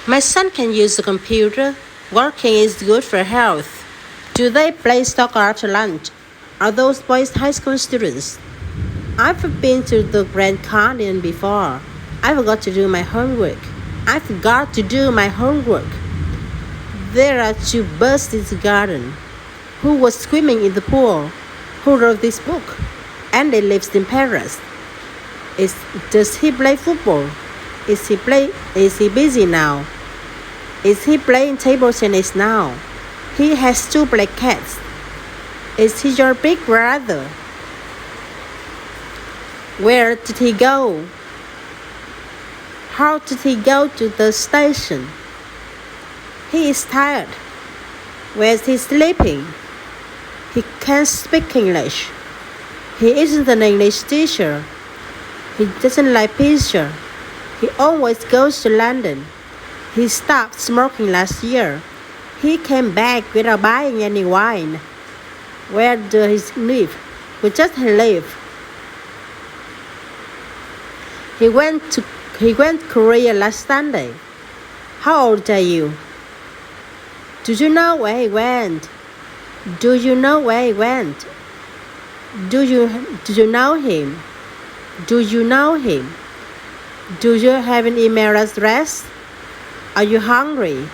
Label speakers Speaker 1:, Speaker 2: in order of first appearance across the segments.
Speaker 1: My son can use the computer. Working is good for health. Do they play soccer after lunch? Are those boys high school students? I've been to the Grand Canyon before. I forgot to do my homework. I forgot to do my homework. There are two birds in the garden. Who was swimming in the pool? Who wrote this book? Andy lives in Paris. Does he play football? Is he busy now? Is he playing table tennis now? He has two black cats. Is he your big brother? Where did he go? How did he go to the station? He is tired. Where is he sleeping? He can't speak English. He isn't an English teacher. He doesn't like pizza. He always goes to London. He stopped smoking last year. He came back without buying any wine. Where does he live? We just live. He went to Korea last Sunday. How old are you? Do you know where he went? Do you know where he went? Do you know him? Do you know him? Do you have an email address? Are you hungry?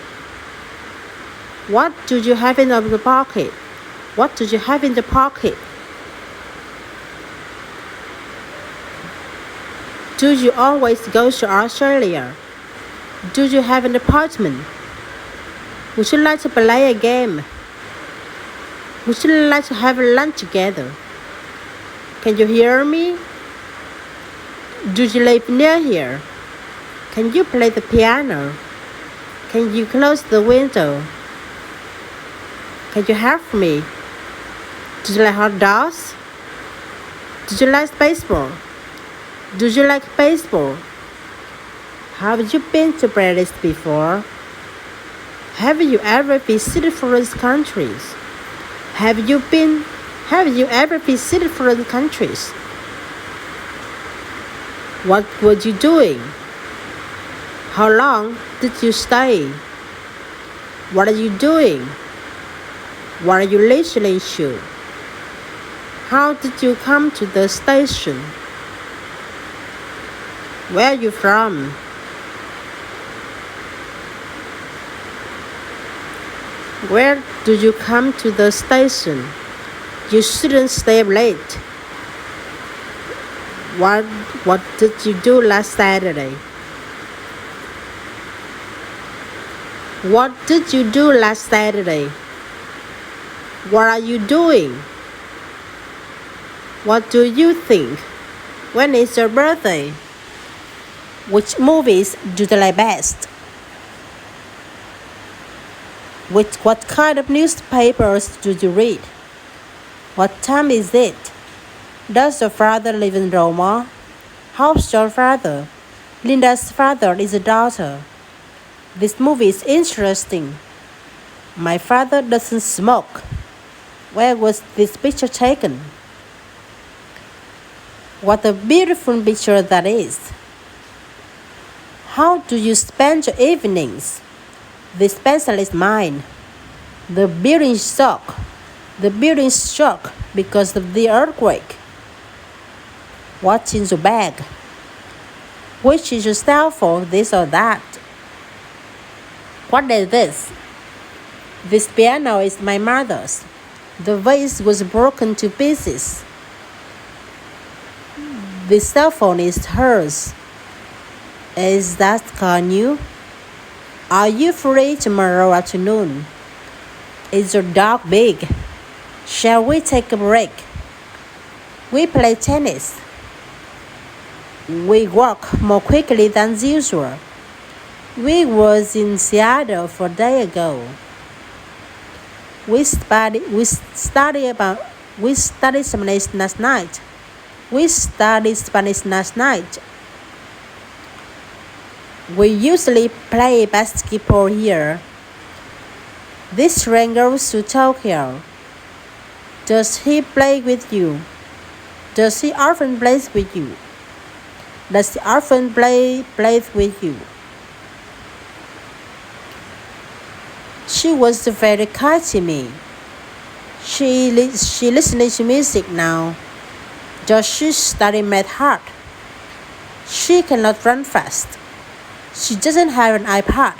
Speaker 1: What do you have in the pocket? What do you have in the pocket? Do you always go to Australia? Do you have an appointment? Would you like to play a game? Would you like to have lunch together? Can you hear me? Do you live near here? Can you play the piano? Can you close the window? Can you help me? Do you like hot dogs? Do you like baseball? Do you like baseball? Have you been to Paris before? Have you ever visited foreign countries? Have you ever visited foreign countries? What were you doing? How long did you stay? What are you doing? What are you listening to? How did you come to the station? Where are you from? Where do you come to the station? You shouldn't stay late. What did you do last Saturday? What did you do last Saturday? What are you doing? What do you think? When is your birthday? Which movies do you like best? What kind of newspapers do you read? What time is it? Does your father live in Roma? How's your father? Linda's father is a doctor. This movie is interesting. My father doesn't smoke. Where was this picture taken? What a beautiful picture that is. How do you spend your evenings? This pencil is mine. The building shook. The building shook because of the earthquake. What's in your bag? Which is your cell phone, this or that? What is this? This piano is my mother's. The vase was broken to pieces. The cell phone is hers. Is that car new? Are you free tomorrow afternoon? Is your dog big? Shall we take a break? We play tennis. We walk more quickly than usual. We was in Seattle 4 days ago. We studied Spanish last night. We studied Spanish last night. We usually play basketball here. This friend goes to Tokyo. Does he play with you? Does he often play with you? Does he often play with you? She was very kind to me. She listening to music now. Just she study math hard. She cannot run fast. She doesn't have an iPad.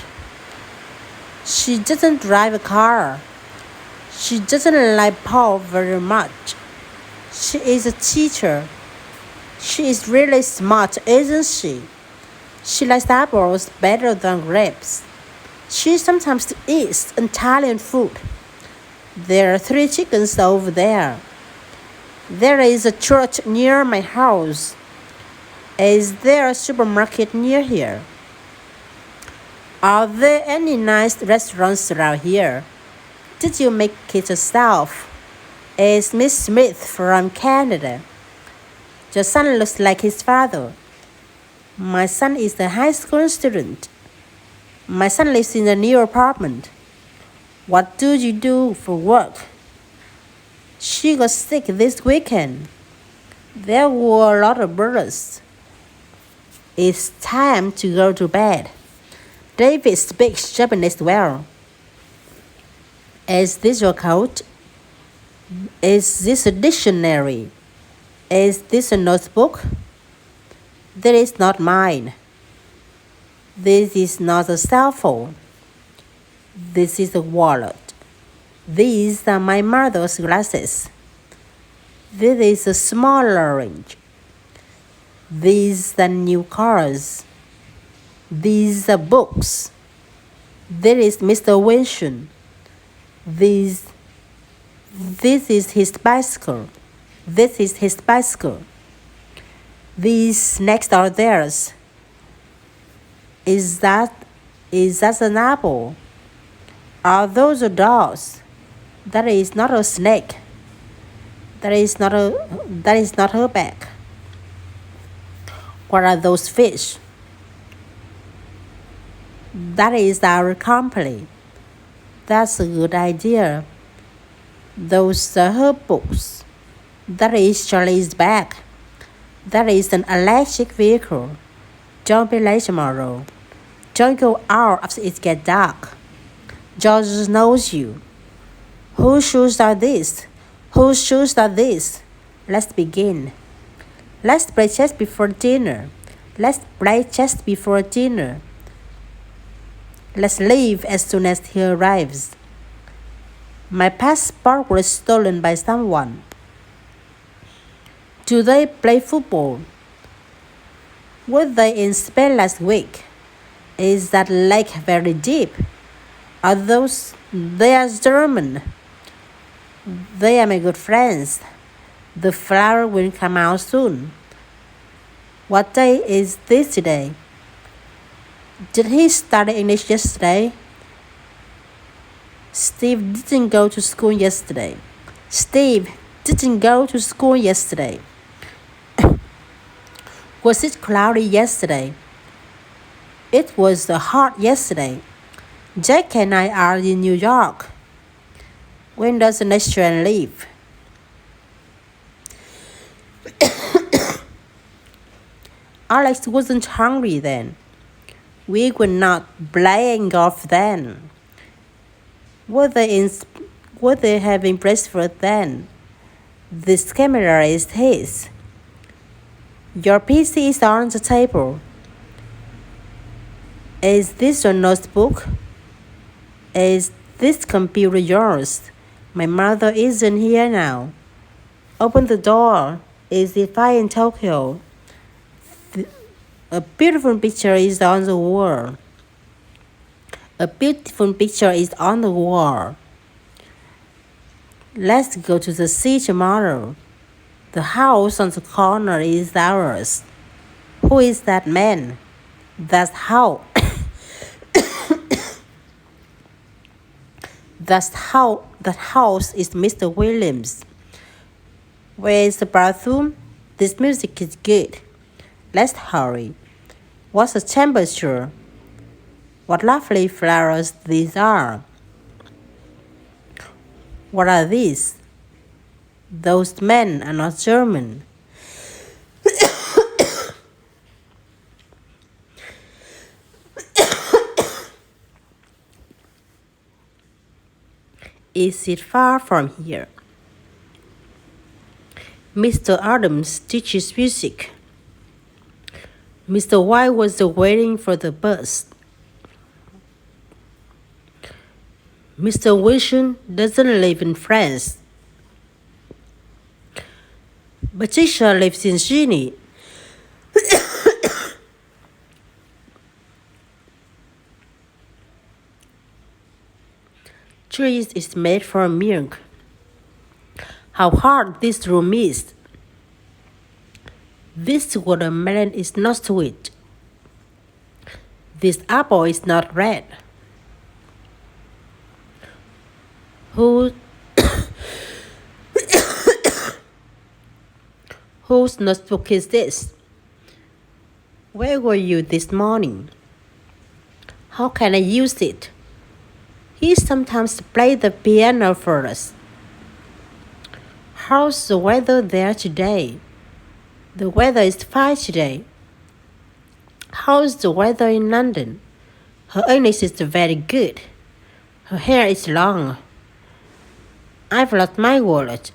Speaker 1: She doesn't drive a car. She doesn't like Paul very much. She is a teacher. She is really smart, isn't she? She likes apples better than grapes. She sometimes eats Italian food. There are 3 chickens over there. There is a church near my house. Is there a supermarket near here? Are there any nice restaurants around here? Did you make it yourself? Is Miss Smith from Canada? Your son looks like his father. My son is a high school student. My son lives in a new apartment. What do you do for work? She got sick this weekend. There were a lot of birds. It's time to go to bed. David speaks Japanese well. Is this your coat? Is this a dictionary? Is this a notebook? That is not mine. This is not a cell phone. This is a wallet. These are my mother's glasses. This is a small orange. These are new cars. These are books. There is Mr. Winshon. This is his bicycle. This is his bicycle. These snacks are theirs. Is that an apple? Are those dolls? That is not a snake. That is not her bag. What are those fish? That is our company. That's a good idea. Those are her books. That is Charlie's bag. That is an electric vehicle. Don't be late tomorrow. Don't go out after it gets dark. George knows you. Whose shoes are these? Whose shoes are these? Let's begin. Let's play chess before dinner. Let's play chess before dinner. Let's leave as soon as he arrives. My passport was stolen by someone. Do they play football? Were they in Spain last week? Is that lake very deep? They are German. They are my good friends. The flower will come out soon. What day is this today? Did he study English yesterday? Steve didn't go to school yesterday. Steve didn't go to school yesterday. Was it cloudy yesterday? It was hot yesterday. Jack and I are in New York. When does the next train leave? Alex wasn't hungry then. We were not playing golf then. Were they having breakfast then? This camera is his. Your PC is on the table. Is this your notebook? Is this computer yours? My mother isn't here now. Open the door. Is it fine in Tokyo? A beautiful picture is on the wall. A beautiful picture is on the wall. Let's go to the sea tomorrow. The house on the corner is ours. Who is that man? That's how. That house is Mr. Williams. Where is the bathroom? This music is good. Let's hurry. What's the temperature? What lovely flowers these are. What are these? Those men are not German. Is it far from here? Mr. Adams teaches music. Mr. White was waiting for the bus. Mr. Wilson doesn't live in France. Patricia lives in Sydney. Cheese is made from milk. How hard this room is. This watermelon is not sweet. This apple is not red. Whose notebook is this? Where were you this morning? How can I use it? He sometimes plays the piano for us. How's the weather there today? The weather is fine today. How's the weather in London? Her English is very good. Her hair is long. I've lost my wallet.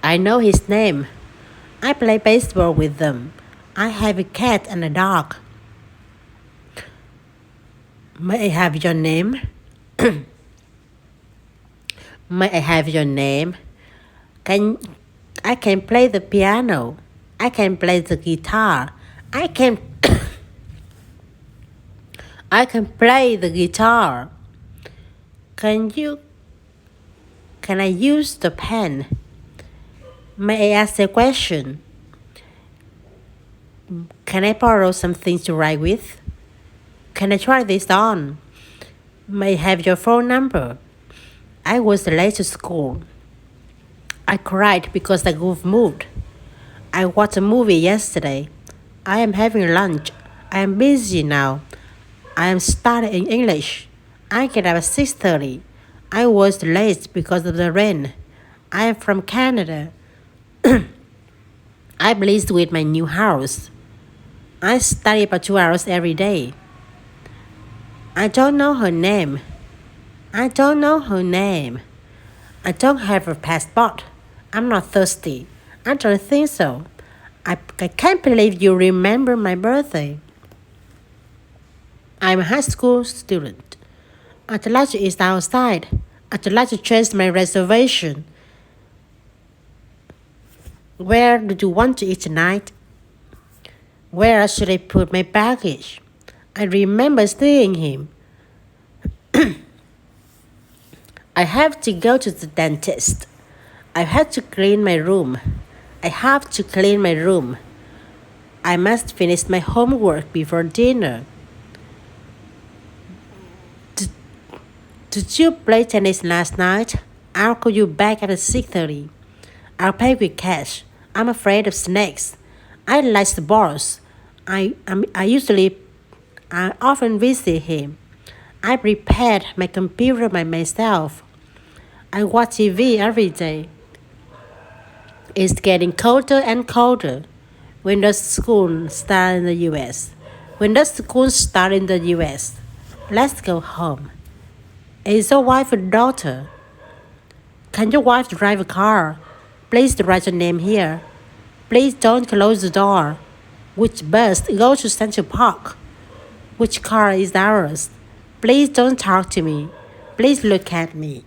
Speaker 1: I know his name. I play baseball with them. I have a cat and a dog. May I have your name? May I have your name? I can play the piano. I can play the guitar. I can play the guitar. Can I use the pen? May I ask a question? Can I borrow something to write with? Can I try this on? May I have your phone number? I was late to school. I cried because I got moved. I watched a movie yesterday. I am having lunch. I am busy now. I am studying English. I get up at 6:30. I was late because of the rain. I am from Canada. I'm pleased with my new house. I study about 2 hours every day. I don't know her name. I don't have a passport. I'm not thirsty. I don't think so. I can't believe you remember my birthday. I'm a high school student. I'd like to eat outside. I'd like to change my reservation. Where do you want to eat tonight? Where should I put my baggage? I remember seeing him. I have to go to the dentist. I have to clean my room. I must finish my homework before dinner. Did you play tennis last night? I'll call you back at 6:30. I'll pay with cash. I'm afraid of snakes. I like the balls. I often visit him. I prepared my computer by myself. I watch TV every day. It's getting colder and colder. When does school start in the U.S.? Let's go home. Is your wife a daughter? Can your wife drive a car? Please write your name here. Please don't close the door. Which bus goes to Central Park? Which car is ours? Please don't talk to me. Please look at me.